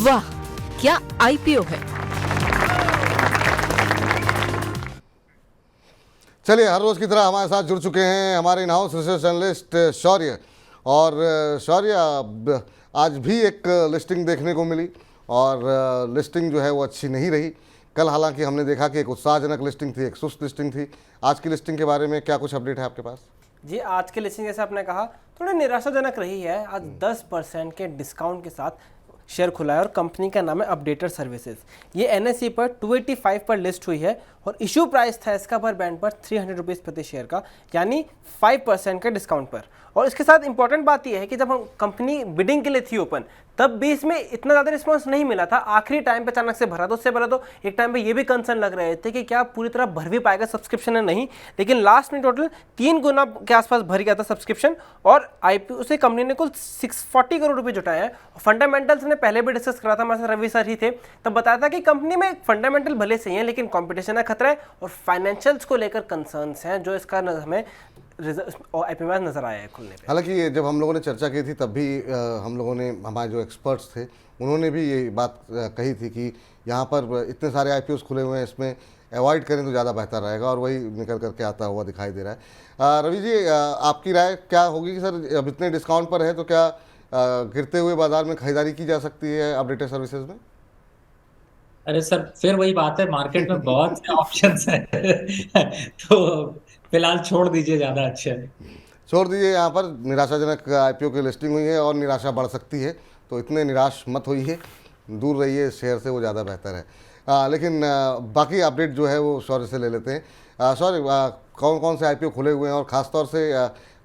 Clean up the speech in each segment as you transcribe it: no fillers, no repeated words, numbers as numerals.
वाह, क्या आईपीओ है। चलिए, हर रोज की तरह हमारे साथ जुड़ चुके हैं हमारे इन हाउस रिसर्च जर्नलिस्ट शौर्य। और शौर्य, आज भी एक लिस्टिंग देखने को मिली और लिस्टिंग जो है वो अच्छी नहीं रही। कल हालांकि हमने देखा कि एक उत्साहजनक लिस्टिंग थी, एक सुस्त लिस्टिंग थी। आज की लिस्टिंग के बारे में क्या कुछ अपडेट है आपके पास? जी, आज की लिस्टिंग जैसे आपने कहा थोड़ी निराशाजनक रही है। आज 10% के डिस्काउंट के साथ शेयर खुला है और कंपनी का नाम है अपडेटर सर्विसेज। ये एनएसई पर 285 पर लिस्ट हुई है और इशू प्राइस था इसका पर बैंड पर 300 रुपीज़ प्रति शेयर का, यानी 5% के डिस्काउंट पर। और इसके साथ इंपॉर्टेंट बात यह है कि जब हम कंपनी बिडिंग के लिए थी ओपन, तब भी इसमें इतना ज़्यादा रिस्पांस नहीं मिला था। आखिरी टाइम पे अचानक से भरा, तो उससे पहले तो एक टाइम पे ये भी कंसर्न लग रहे थे कि क्या पूरी तरह भर भी पाएगा सब्सक्रिप्शन है, नहीं। लेकिन लास्ट में टोटल 3 गुना के आसपास भर गया था सब्सक्रिप्शन और आईपीओ से कंपनी ने कुल 640 करोड़ रुपए जुटाए हैं। फंडामेंटल्स ने पहले भी डिस्कस करा था, हमारे साथ रवि सर ही थे, तब बताया था कि कंपनी में फंडामेंटल भले सही है लेकिन कॉम्पिटिशन का खतरा है और फाइनेंशियल्स को लेकर कंसर्न्स हैं, जो इसका हमें आईपीओ में नजर आया है खुलने पे। हालांकि जब हम लोगों ने चर्चा की थी तब भी हम लोगों ने, हमारे जो एक्सपर्ट्स थे उन्होंने भी ये बात कही थी कि यहाँ पर इतने सारे आईपीओस खुले हुए हैं, इसमें अवॉइड करें तो ज़्यादा बेहतर रहेगा, और वही निकल करके आता हुआ दिखाई दे रहा है। रवि जी, आपकी राय क्या होगी कि सर अब इतने डिस्काउंट पर है तो क्या गिरते हुए बाजार में खरीदारी की जा सकती है अपडेटर सर्विसेज में? अरे सर, फिर वही बात है, मार्केट में बहुत से ऑप्शंस हैं तो फिलहाल छोड़ दीजिए, ज़्यादा अच्छा है। छोड़ दीजिए। यहाँ पर निराशाजनक आईपीओ की लिस्टिंग हुई है और निराशा बढ़ सकती है, तो इतने निराश मत होइए, दूर रहिए इस शेयर से, वो ज़्यादा बेहतर है। लेकिन बाकी अपडेट जो है वो शौर्य से ले लेते हैं। शौर्य, कौन कौन से आईपीओ खुले हुए हैं और ख़ास तौर से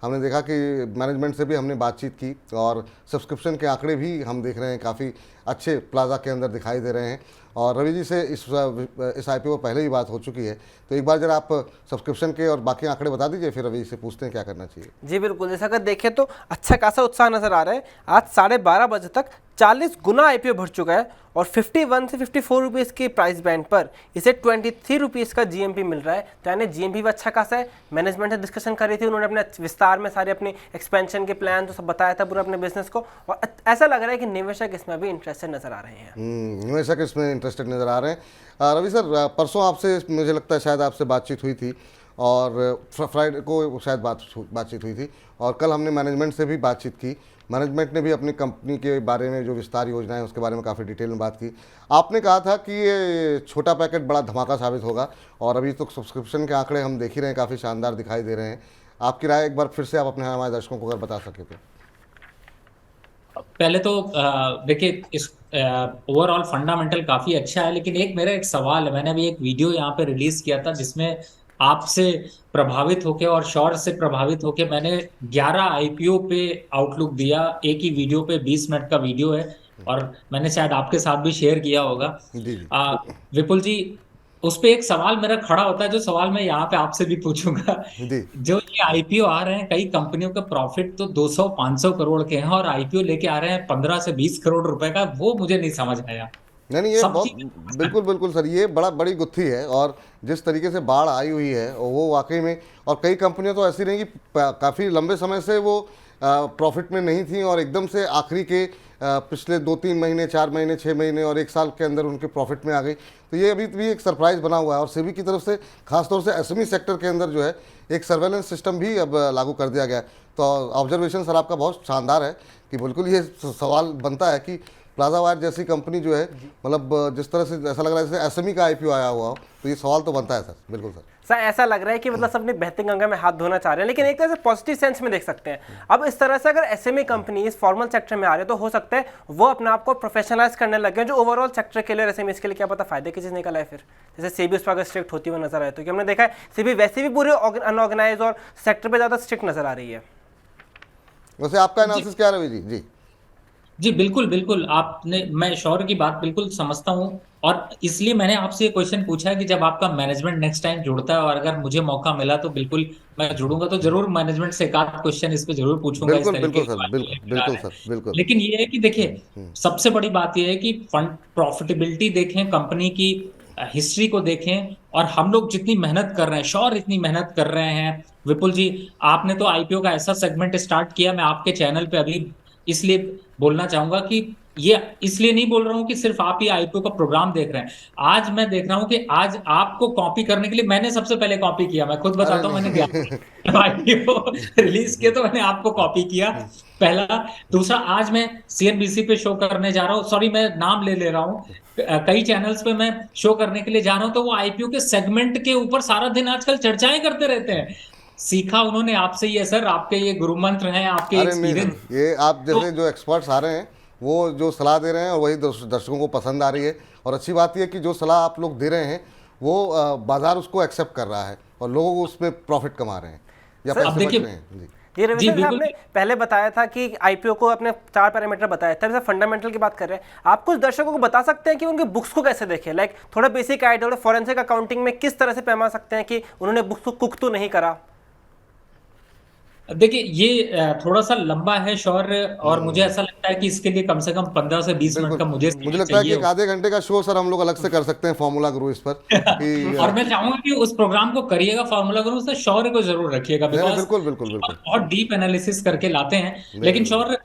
हमने देखा कि मैनेजमेंट से भी हमने बातचीत की और सब्सक्रिप्शन के आंकड़े भी हम देख रहे हैं काफ़ी अच्छे प्लाजा के अंदर दिखाई दे रहे हैं। और रवि जी से इस आईपीओ पहले ही बात हो चुकी है, तो एक बार जरा आप सब्सक्रिप्शन के और बाकी आंकड़े बता दीजिए, फिर रवि से पूछते हैं क्या करना चाहिए। जी बिल्कुल, जैसा अगर देखें तो अच्छा खासा उत्साह नजर आ रहा है। आज 12:30 बजे तक 40 गुना आईपीओ बढ़ चुका है और 51 से 54 रुपीज़ के प्राइस बैंड पर इसे 23 रुपीज़ का जीएमपी मिल रहा है। तो यानी जीएमपी भी अच्छा खासा है। मैनेजमेंट से डिस्कशन करी थी, उन्होंने अपने विस्तार में सारे अपने एक्सपेंशन के प्लान तो सब बताया था पूरा अपने बिजनेस को, और ऐसा लग रहा है कि निवेशक इसमें भी इंटरेस्टेड नजर आ रहे हैं। निवेशक इसमें इंटरेस्टेड नज़र आ रहे हैं। रवि सर, परसों आपसे मुझे लगता है शायद आपसे बातचीत हुई थी और फ्राइडे को शायद बातचीत हुई थी, और कल हमने मैनेजमेंट से भी बातचीत की। मैनेजमेंट ने भी अपनी कंपनी के बारे में जो विस्तार योजना है उसके बारे में काफ़ी डिटेल में बात की। आपने कहा था कि ये छोटा पैकेट बड़ा धमाका साबित होगा, और अभी तो सब्सक्रिप्शन के आंकड़े हम देख ही रहे हैं, काफ़ी शानदार दिखाई दे रहे हैं। आपकी राय एक बार फिर से आप अपने हमारे दर्शकों को अगर बता सके तो। पहले तो देखिए, इस ओवरऑल फंडामेंटल काफी अच्छा है, लेकिन एक सवाल है। मैंने अभी एक वीडियो यहाँ पे रिलीज किया था जिसमें आपसे प्रभावित होके और शौर्य से प्रभावित होके मैंने 11 आईपीओ पे आउटलुक दिया। एक ही वीडियो पे 20 मिनट का वीडियो है और मैंने शायद आपके साथ भी शेयर किया होगा। जी जी। विपुल जी, उस पे एक सवाल मेरा खड़ा होता है, जो सवाल मैं यहाँ पे आपसे भी पूछूंगा। जी। जो ये आईपीओ आ रहे हैं, कई कंपनियों का प्रॉफिट तो 200-500 करोड़ के हैं और आईपीओ लेके आ रहे हैं 15 से 20 करोड़ रुपए का, वो मुझे नहीं समझ आया। नहीं, ये सब बहुत चीज बिल्कुल बिल्कुल सर, ये बड़ी गुत्थी है। और जिस तरीके से बाढ़ आई हुई है वो वाकई में, और कई कंपनियां तो ऐसी रही कि काफ़ी लंबे समय से वो प्रॉफिट में नहीं थी और एकदम से आखिरी के पिछले 2-3 महीने, 4 महीने, 6 महीने और 1 साल के अंदर उनके प्रॉफिट में आ गई। तो ये अभी भी एक सरप्राइज बना हुआ है। और सेबी की तरफ से खासतौर से एसएमई सेक्टर के अंदर जो है एक सर्वेलेंस सिस्टम भी अब लागू कर दिया गया है। तो ऑब्जर्वेशन सर आपका बहुत शानदार है कि बिल्कुल ये सवाल बनता है कि प्लाजा वायर जैसी कंपनी जो है, मतलब जिस तरह से ऐसा लग रहा है जैसे एसएमई का आईपीओ आया हुआ हो, तो ये सवाल तो बनता है सर। बिल्कुल सर, ऐसा लग रहा है कि मतलब सब अपनी बेहतरीन गंगा में हाथ धोना चाह रहे हैं, लेकिन एक तरह से पॉजिटिव सेंस में देख सकते हैं। अब इस तरह से अगर एसएमई कंपनी इस फॉर्मल सेक्टर में आ रहे हैं तो हो सकता है वो अपने आप को प्रोफेशनलाइज करने लगे, जो ओवरऑल सेक्टर के लिए एसएमई के लिए क्या पता फायदे की चीज़ निकल आए। फिर जैसे सेबी उस पर अगर स्ट्रिक्ट होती हुई नजर आए, तो हमने देखा है सेबी वैसे भी पूरे अनऑर्गेनाइज और सेक्टर पर ज़्यादा स्ट्रिक्ट नजर आ रही है। वैसे आपका एनालिसिस क्या है रवि जी? जी जी, बिल्कुल बिल्कुल, मैं शौर्य की बात बिल्कुल समझता हूँ और इसलिए मैंने आपसे ये क्वेश्चन पूछा है कि जब आपका मैनेजमेंट नेक्स्ट टाइम जुड़ता है, और अगर मुझे मौका मिला तो बिल्कुल मैं जुड़ूंगा, तो जरूर मैनेजमेंट से एक आध क्वेश्चन इस पे जरूर पूछूंगा, इस बिल्कुल तरीके बिल्कुल की सर, बात बिल्कुल लेकर आ बिल्कुल रहे हैं। सर, बिल्कुल। लेकिन ये है कि देखिए, सबसे बड़ी बात ये है कि फंड प्रॉफिटेबिलिटी देखें, कंपनी की हिस्ट्री को देखें, और हम लोग जितनी मेहनत कर रहे हैं, शौर्य इतनी मेहनत कर रहे हैं। विपुल जी, आपने तो आईपीओ का ऐसा सेगमेंट स्टार्ट किया, मैं आपके चैनल पे अभी इसलिए बोलना चाहूंगा कि ये इसलिए नहीं बोल रहा हूं कि सिर्फ आप ही आईपीओ का प्रोग्राम देख रहे हैं। आज मैं देख रहा हूं कि आज आपको कॉपी करने के लिए मैंने सबसे पहले कॉपी किया। मैं खुद अरे बताता हूं, मैंने नहीं। आईपीओ रिलीज किया तो मैंने आपको कॉपी किया पहला। दूसरा, आज मैं सीएनबीसी पे शो करने जा रहा हूँ, सॉरी मैं नाम ले ले रहा हूँ, कई चैनल्स पे मैं शो करने के लिए जा रहा हूँ, तो वो आईपीओ के सेगमेंट के ऊपर सारा दिन आजकल चर्चाएं करते रहते हैं। सीखा उन्होंने आपसे ही है सर, आपके ये गुरु मंत्र हैं, आपके अरे नहीं एक्सपीरियंस। सर, ये आप तो जैसे जो एक्सपर्ट्स आ रहे हैं वो जो सलाह दे रहे हैं और वही दर्शकों को पसंद आ रही है। और अच्छी बात यह है कि जो सलाह आप लोग दे रहे हैं वो बाजार उसको एक्सेप्ट कर रहा है और लोग उसमें प्रॉफिट कमा रहे हैं या सर, पैसे अब बच देखिए, रहे हैं। जी ये रवि जी सर, बिल्कुल। आपने पहले बताया था कि आईपीओ को अपने 4 पैरामीटर बताया, तब से फंडामेंटल की बात कर रहे हैं। आप कुछ दर्शकों को बता सकते हैं कि उनके बुक्स को कैसे देखें, लाइक थोड़ा बेसिक आइडिया, थोड़ा फॉरेंसिक अकाउंटिंग में किस तरह से पैमा सकते हैं कि उन्होंने बुक्स को कुक तो नहीं करा? देखिए ये थोड़ा सा लंबा है शौर, और मुझे ऐसा लगता है कि इसके लिए कम से कम 15 से 20 मिनट बिल्कुल, का मुझे मुझे समय लगता है कि चाहिए। एक आधे घंटे का शो सर हम लोग अलग से कर सकते हैं फॉर्मूला गुरु इस पर कि और मैं चाहूंगा कि उस प्रोग्राम को करिएगा फॉर्मूला गुरु, उससे शौर्य को जरूर रखिएगा, नहीं नहीं, बिकॉज बिल्कुल बिल्कुल बिल्कुल। बहुत डीप एनालिसिस करके लाते हैं। नहीं लेकिन नहीं शौर्य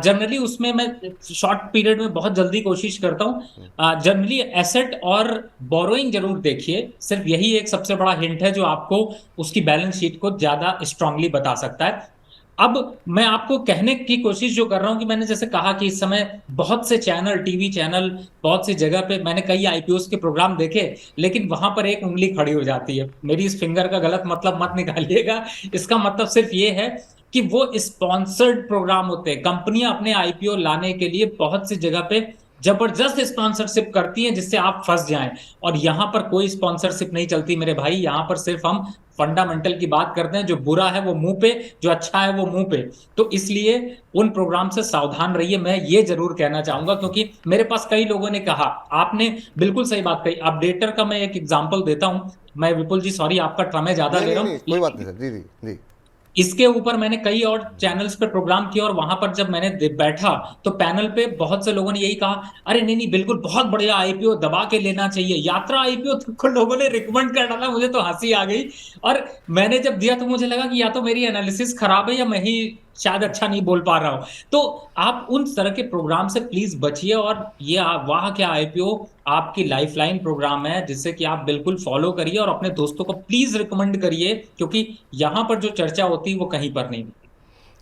जनरली उसमें मैं शॉर्ट पीरियड में बहुत जल्दी कोशिश करता हूँ। जनरली एसेट और बोरोइंग जरूर देखिए, सिर्फ यही एक सबसे बड़ा हिंट है जो आपको उसकी बैलेंस शीट को ज्यादा स्ट्रांगली बता सकता है। अब मैं आपको कहने की कोशिश जो कर रहा हूं कि मैंने जैसे कहा कि इस समय बहुत से चैनल, टीवी चैनल, बहुत सी जगह पे मैंने कई आईपीओस के प्रोग्राम देखे, लेकिन वहां पर एक उंगली खड़ी हो जाती है। मेरी इस फिंगर का गलत मतलब मत निकालिएगा, इसका मतलब सिर्फ ये है कि वो स्पॉन्सर्ड प्रोग्राम होते हैं। कंपनियां अपने आईपीओ लाने के लिए बहुत सी जगह पे जबरदस्त स्पॉन्सरशिप करती हैं जिससे आप फंस जाएं, और यहां पर कोई स्पॉन्सरशिप नहीं चलती मेरे भाई। यहां पर सिर्फ हम फंडामेंटल की बात करते हैं, जो बुरा है वो मुंह पे, जो अच्छा है वो मुंह पे। तो इसलिए उन प्रोग्राम से सावधान रहिए, मैं ये जरूर कहना चाहूंगा, क्योंकि मेरे पास कई लोगों ने कहा, आपने बिल्कुल सही बात कही। अपडेटर का मैं एक एग्जांपल देता हूं, मैं विपुल जी सॉरी आपका समय ज्यादा नहीं ले नहीं रहा नहीं, हूं, कोई बात नहीं सर। जी जी जी। इसके ऊपर मैंने कई और चैनल्स पे प्रोग्राम किया, और वहां पर जब मैंने बैठा तो पैनल पे बहुत से लोगों ने यही कहा, अरे नहीं नहीं बिल्कुल बहुत बढ़िया आईपीओ, दबा के लेना चाहिए, यात्रा आईपीओ को लोगों ने रिकमेंड कर डाला। मुझे तो हंसी आ गई, और मैंने जब दिया तो मुझे लगा कि या तो मेरी एनालिसिस खराब है या मैं ही शायद अच्छा नहीं बोल पा रहा हूं। तो आप उन तरह के प्रोग्राम से प्लीज बचिए, और ये वाह क्या आईपीओ आपकी लाइफलाइन प्रोग्राम है जिससे कि आप बिल्कुल फॉलो करिए, और अपने दोस्तों को प्लीज रिकमेंड करिए, क्योंकि यहां पर जो चर्चा होती है वो कहीं पर नहीं होती।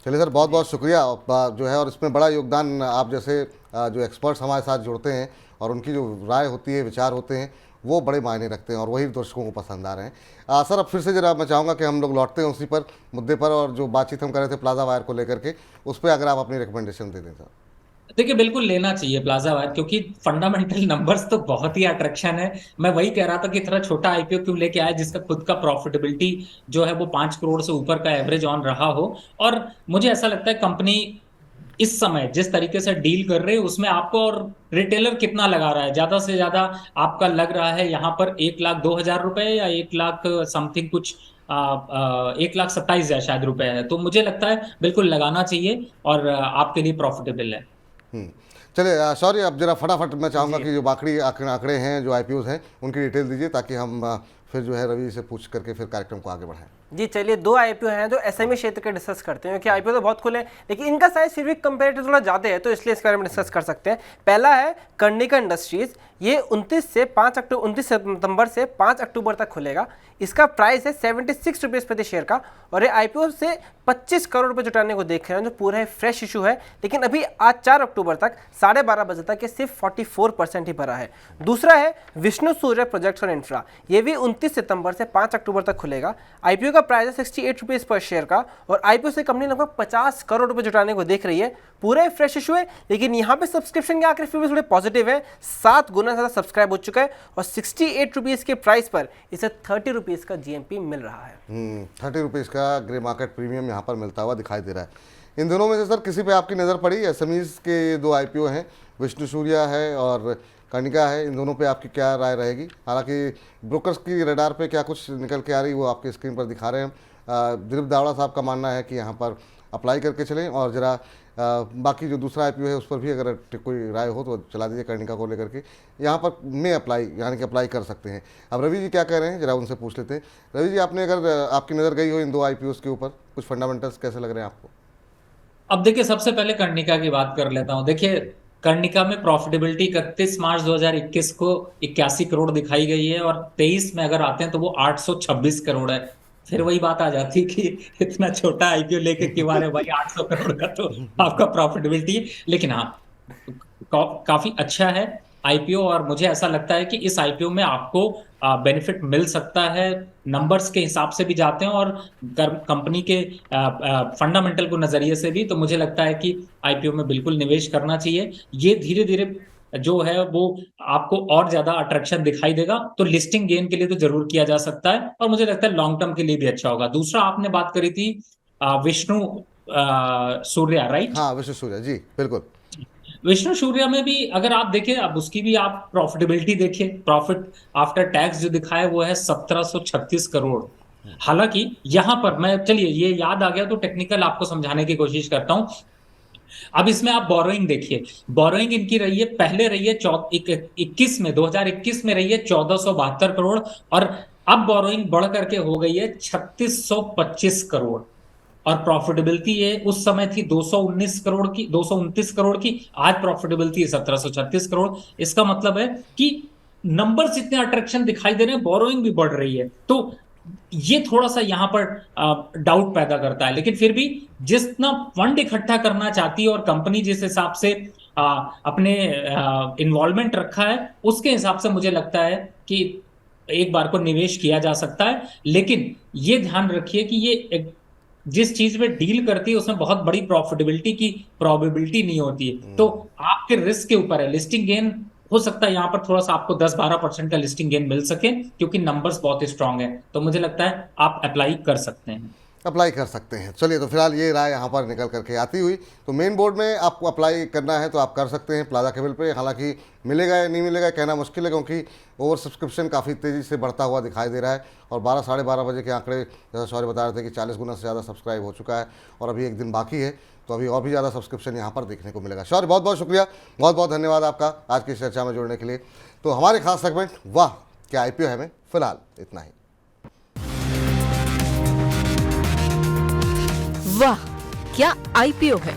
चलिए सर, बहुत बहुत शुक्रिया जो है, और इसमें बड़ा योगदान आप जैसे जो एक्सपर्ट्स हमारे साथ जुड़ते हैं और उनकी जो राय होती है, विचार होते हैं, वो बड़े मायने रखते हैं और वही दर्शकों को पसंद आ रहे हैं। सर अब फिर से जरा मैं चाहूँगा कि हम लोग लौटते हैं उसी पर मुद्दे पर, और जो बातचीत हम कर रहे थे प्लाजा वायर को लेकर के, उस पर अगर आप अपनी रिकमेंडेशन दे दें सर। देखिए बिल्कुल लेना चाहिए प्लाजा वायर, क्योंकि फंडामेंटल नंबर्स तो बहुत ही अट्रैक्शन है। मैं वही कह रहा था कि इतना छोटा आईपीओ क्यों लेके आया जिसका खुद का प्रॉफिटेबिलिटी जो है वो 5 करोड़ से ऊपर का एवरेज ऑन रहा हो। और मुझे ऐसा लगता है कंपनी इस समय जिस तरीके से डील कर रहे हैं उसमें आपको, और रिटेलर कितना लगा रहा है, ज्यादा से ज्यादा आपका लग रहा है यहाँ पर 1,02,000 रुपए या 1,00,000 समथिंग कुछ, 1,27,000 शायद रुपए है। तो मुझे लगता है बिल्कुल लगाना चाहिए, और आपके लिए प्रॉफिटेबल है। चलिए सॉरी, अब जरा फटाफट मैं चाहूँगा कि जो बाकी आंकड़े हैं, जो आईपीओज हैं, उनकी डिटेल दीजिए ताकि हम फिर जो है रवि से पूछ करके फिर कार्यक्रम को आगे बढ़ाएं। जी चलिए, 2 आईपीओ हैं जो एसएमई क्षेत्र के डिस्कस करते हैं, क्योंकि आईपीओ तो बहुत खुले हैं लेकिन इनका साइज फिर भी कंपेरेटिव थोड़ा ज़्यादा है, तो इसलिए इसके बारे में डिस्कस कर सकते हैं। पहला है कर्णिका इंडस्ट्रीज, ये 29 सितंबर से 5 अक्टूबर तक खुलेगा। इसका प्राइस है 76 रुपीज़ प्रति शेयर का, और ये आईपीओ से 25 करोड़ रुपए जुटाने को देख रहे हैं, जो पूरा फ्रेश इशू है। लेकिन अभी आज 4 अक्टूबर तक 12:30 बजे तक ये सिर्फ 44% ही भरा है। दूसरा है विष्णु सूर्य प्रोजेक्ट्स और इंफ्रा, ये भी 29 सितंबर से 5 अक्टूबर तक खुलेगा। आईपीओ का प्राइस है 68 रुपीज़ पर शेयर का, और आईपीओ से कंपनी लगभग 50 करोड़ रुपए जुटाने को देख रही है। पूरा फ्रेश इशू है, लेकिन यहाँ पे सब्सक्रिप्शन के आंकड़े फिर भी थोड़े पॉजिटिव है, 7 गुना ज़्यादा सब्सक्राइब हो चुका है, और 68 रुपीज़ के प्राइस पर इसे 30 रुपीज़ का जीएमपी मिल रहा है। 30 रुपीज़ का ग्रे मार्केट प्रीमियम यहाँ पर मिलता हुआ दिखाई दे रहा है। इन दोनों में से सर किसी पे आपकी नज़र पड़ी? एसएमईज के 2 आईपीओ हैं, विष्णु सूर्या है और कर्णिका है, इन दोनों पे आपकी क्या राय रहेगी? हालांकि ब्रोकर्स की रडार पे क्या कुछ निकल के आ रही वो आपके स्क्रीन पर दिखा रहे हैं। दिलीप दावड़ा साहब का मानना है कि यहाँ पर अप्लाई करके चलें, और ज़रा बाकी जो दूसरा आईपीओ है उस पर भी अगर कोई राय हो तो चला दीजिए कर्णिका को लेकर के। यहाँ पर में अप्लाई यानी कि अप्लाई कर सकते हैं। अब रवि जी क्या कह रहे हैं, जरा उनसे पूछ लेते हैं। रवि जी, आपने अगर आपकी नज़र गई हो इन 2 आईपीओ के ऊपर, कुछ फंडामेंटल्स कैसे लग रहे हैं आपको? अब देखिए, सबसे पहले कर्णिका की बात कर लेता हूं। देखिए, कर्णिका में प्रॉफिटेबिलिटी 31 मार्च 2021 को 81 करोड़ दिखाई गई है, और 23 में अगर आते हैं तो वो 826 करोड़ है। फिर वही बात आ जाती है कि इतना छोटा आईपीओ लेके क्यों आ रहे भाई, 800 करोड़ का तो आपका प्रॉफिटेबिलिटी। लेकिन हाँ, काफी अच्छा है आईपीओ, और मुझे ऐसा लगता है कि इस आईपीओ में आपको बेनिफिट मिल सकता है। नंबर्स के हिसाब से भी जाते हैं और कंपनी के फंडामेंटल को नजरिए से भी, तो मुझे लगता है कि आईपीओ में बिल्कुल निवेश करना चाहिए। ये धीरे धीरे जो है वो आपको और ज्यादा अट्रैक्शन दिखाई देगा, तो लिस्टिंग गेन के लिए तो जरूर किया जा सकता है, और मुझे लगता है लॉन्ग टर्म के लिए भी अच्छा होगा। दूसरा, आपने बात करी थी विष्णु सूर्या, राइट? हाँ, विश्व सूर्या जी, बिल्कुल। विष्णु सूर्या में भी अगर आप देखें, अब उसकी भी आप प्रॉफिटेबिलिटी देखिए, प्रॉफिट आफ्टर टैक्स जो दिखा है वो है 1736 करोड़। हालांकि यहां पर मैं, चलिए ये याद आ गया तो टेक्निकल आपको समझाने की कोशिश करता हूं। अब इसमें आप बोरोइंग देखिए, बोरोइंग इनकी रही है, पहले रही है 2021 में रही है 1472 करोड़, और अब बोरोइंग बढ़ करके हो गई है 3625 करोड़। और प्रॉफिटेबिलिटी ये उस समय थी 219 करोड़ की, 229 करोड़ की, आज प्रॉफिटेबिलिटी है 1736 करोड़। इसका मतलब है कि नंबर्स इतने अट्रैक्शन दिखाई दे रहे हैं, बोरोइंग भी बढ़ रही है, तो ये थोड़ा सा यहां पर डाउट पैदा करता है। लेकिन फिर भी जितना फंड इकट्ठा करना चाहती है और कंपनी जिस हिसाब से अपने इन्वॉल्वमेंट रखा है, उसके हिसाब से मुझे लगता है कि एक बार को निवेश किया जा सकता है। लेकिन ये ध्यान रखिए कि ये जिस चीज में डील करती है उसमें बहुत बड़ी प्रॉफिटेबिलिटी की प्रोबेबिलिटी नहीं होती है, तो आपके रिस्क के ऊपर है। लिस्टिंग गेन हो सकता है यहाँ पर थोड़ा सा आपको 10-12% का लिस्टिंग गेन मिल सके, क्योंकि नंबर्स बहुत स्ट्रांग है, तो मुझे लगता है आप अप्लाई कर सकते हैं। अप्लाई कर सकते हैं। चलिए, तो फिलहाल ये राय यहाँ पर निकल करके आती हुई, तो मेन बोर्ड में आपको अप्लाई करना है तो आप कर सकते हैं प्लाजा केबल पे। हालांकि मिलेगा या नहीं मिलेगा कहना मुश्किल है, क्योंकि ओवर सब्सक्रिप्शन काफ़ी तेज़ी से बढ़ता हुआ दिखाई दे रहा है, और 12-12:30 बजे के आंकड़े जैसा शौर्य बता रहे थे कि 40 गुना से ज़्यादा सब्सक्राइब हो चुका है, और अभी एक दिन बाकी है, तो अभी और भी ज़्यादा सब्सक्रिप्शन यहाँ पर देखने को मिलेगा। शौर्य, बहुत बहुत शुक्रिया, बहुत बहुत धन्यवाद आपका आज की चर्चा में जुड़ने के लिए। तो हमारे खास सेगमेंट वाह क्या आईपीओ है में फिलहाल इतना ही। वाह क्या आईपीओ है।